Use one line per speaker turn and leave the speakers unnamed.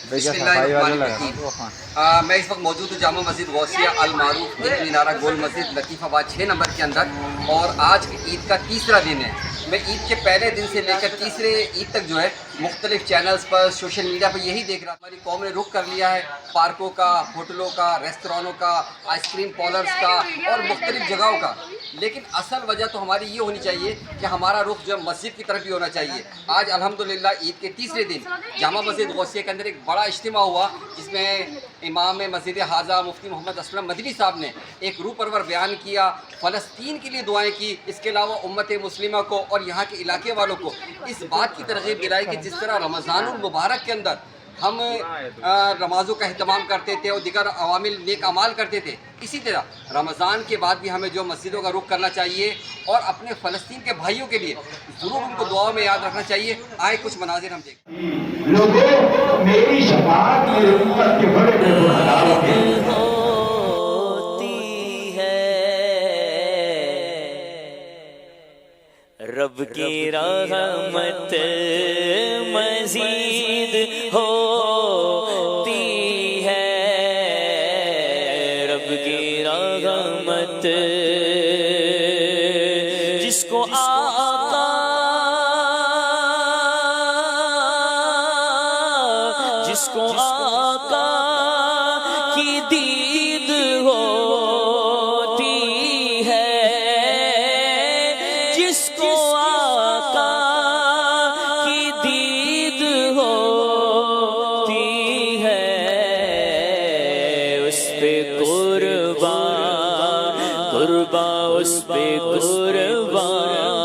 मैं इस वक्त मौजूद हूँ जामा मस्जिद गौसिया अल मारूफ एक मीनारा गोल मस्जिद लतीफ़ाबाद 6 नंबर के अंदर। और आज की ईद का तीसरा दिन है। मैं ईद के पहले दिन से लेकर तीसरे ईद तक जो है मुख्तलिफ चैनल्स पर सोशल मीडिया पर यही देख रहा। हमारी कौम ने रुख कर लिया है पार्कों का, होटलों का, रेस्तरानों का, आइसक्रीम पार्लर्स का और मुख्तलिफ जगहों का। लेकिन असल वजह तो हमारी ये होनी चाहिए कि हमारा रुख जो है मस्जिद की तरफ भी होना चाहिए। आज अल्हम्दुलिल्लाह ईद के तीसरे दिन जामा मस्जिद गौसिया के अंदर एक बड़ा इज्तिमा हुआ, जिसमें इमाम मस्जिद हाजा मुफ्ती मोहम्मद असलम मदनी साहब ने एक रूह परवर बयान किया, फ़लस्तीन के लिए दुआएं की। इसके अलावा उम्मत मुस्लिमा को और यहाँ के इलाके वालों को इस बात की तरगीब दिलाई कि जिस तरह रमज़ानुल मुबारक के अंदर हम नमाज़ों का अहतमाम करते थे और दीगर अवामिल नेक अमाल करते थे, इसी तरह रमज़ान के बाद भी हमें जो मस्जिदों का रुख करना चाहिए और अपने फ़लस्तीन के भाइयों के लिए ज़रूर उनको दुआ में याद रखना चाहिए। आए कुछ मनाजिर हम देखते हैं।
लोगों, मेरी शफाअत मेरी उम्मत के बड़े गुनहगारों के
होती है, रब की रहमत मजीद होती है, रब की रहमत जिसको आका की दीद होती है, जिसको आका की दीद होती है, उस पे कुर्बान उस पे कुर्बान